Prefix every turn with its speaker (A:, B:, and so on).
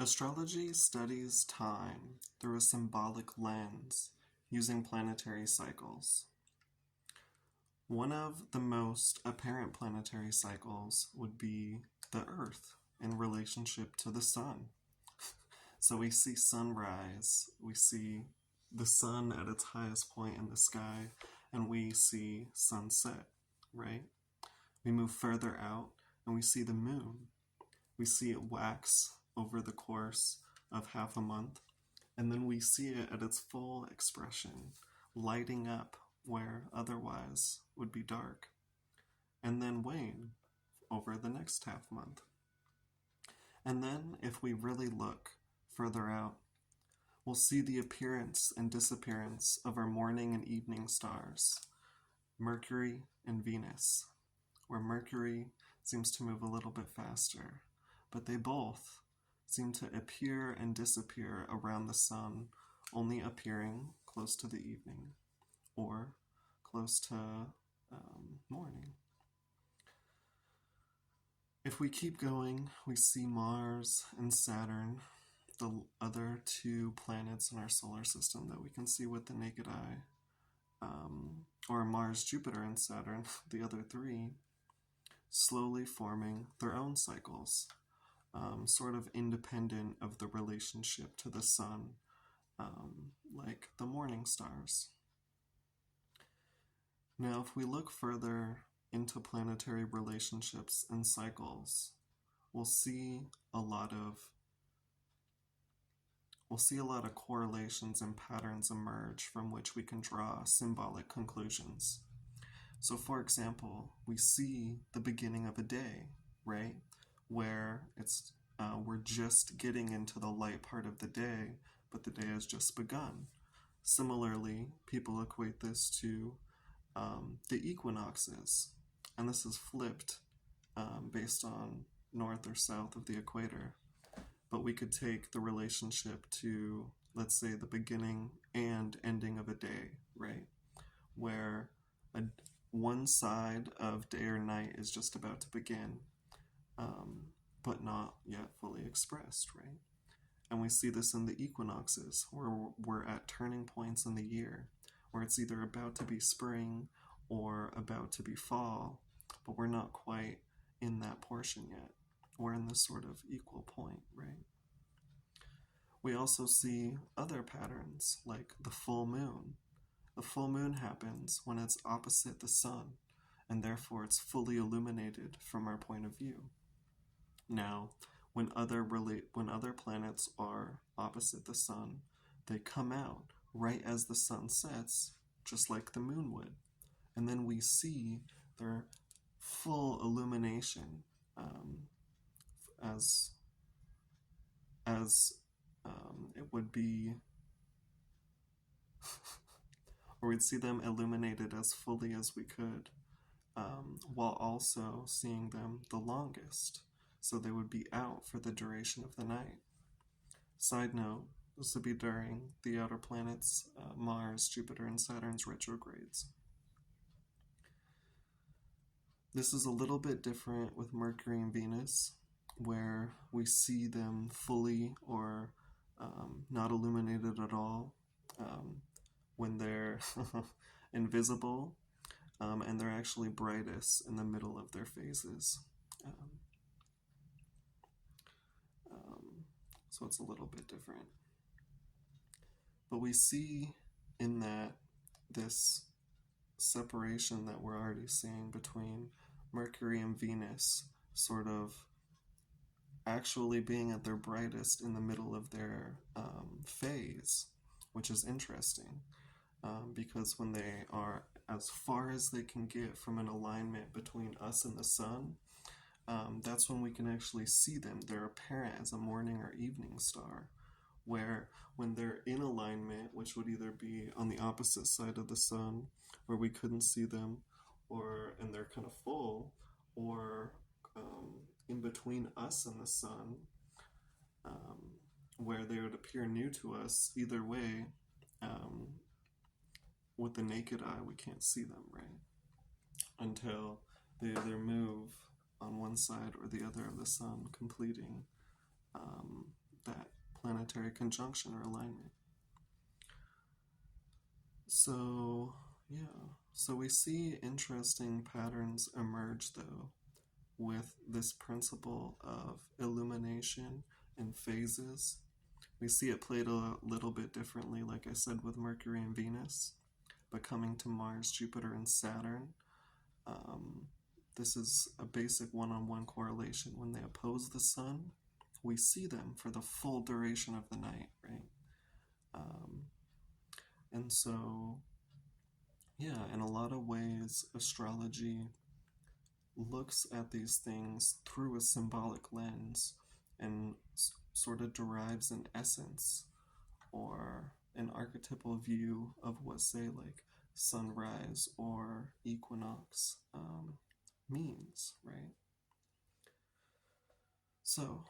A: Astrology studies time through a symbolic lens using planetary cycles. One of the most apparent planetary cycles would be the Earth in relationship to the Sun. So we see sunrise, we see the sun at its highest point in the sky, and we see sunset, right? We move further out and we see the moon. We see it wax over the course of half a month, and then we see it at its full expression, lighting up where otherwise would be dark, and then wane over the next half month. And then, if we really look further out, we'll see the appearance and disappearance of our morning and evening stars, Mercury and Venus, where Mercury seems to move a little bit faster, but they both seem to appear and disappear around the sun, only appearing close to the evening or close to morning. If we keep going, we see Mars and Saturn, the other two planets in our solar system that we can see with the naked eye, or Mars, Jupiter, and Saturn, the other three, slowly forming their own cycles, sort of independent of the relationship to the sun, like the morning stars. Now, if we look further into planetary relationships and cycles, we'll see a lot of correlations and patterns emerge from which we can draw symbolic conclusions. So, for example, we see the beginning of a day, right, where we're just getting into the light part of the day, but the day has just begun. Similarly, people equate this to the equinoxes, and this is flipped based on north or south of the equator. But we could take the relationship to, let's say, the beginning and ending of a day, right? Where one side of day or night is just about to begin, but not yet fully expressed, right? And we see this in the equinoxes, where we're at turning points in the year, where it's either about to be spring or about to be fall, but we're not quite in that portion yet. We're in this sort of equal point, right? We also see other patterns, like the full moon. The full moon happens when it's opposite the sun, and therefore it's fully illuminated from our point of view. Now, when other planets are opposite the sun, they come out right as the sun sets, just like the moon would. And then we see their full illumination as it would be, or we'd see them illuminated as fully as we could, while also seeing them the longest. So they would be out for the duration of the night. Side note, this would be during the outer planets, Mars, Jupiter, and Saturn's retrogrades. This is a little bit different with Mercury and Venus, where we see them fully or not illuminated at all when they're invisible, and they're actually brightest in the middle of their phases. So it's a little bit different. But we see in that this separation that we're already seeing between Mercury and Venus sort of actually being at their brightest in the middle of their phase, which is interesting, because when they are as far as they can get from an alignment between us and the sun, that's when we can actually see them. They're apparent as a morning or evening star, where when they're in alignment, which would either be on the opposite side of the sun, where we couldn't see them, and they're kind of full, or in between us and the sun, where they would appear new to us. Either way, with the naked eye, we can't see them, right? Until they either move on one side or the other of the sun, completing that planetary conjunction or alignment. So, yeah. So we see interesting patterns emerge, though, with this principle of illumination and phases. We see it played a little bit differently, like I said, with Mercury and Venus, but coming to Mars, Jupiter, and Saturn. Um, this is a basic one-on-one correlation. When they oppose the sun, we see them for the full duration of the night, right? Um, and so, yeah, in a lot of ways, astrology looks at these things through a symbolic lens and sort of derives an essence or an archetypal view of what, say, like sunrise or equinox means, right? So,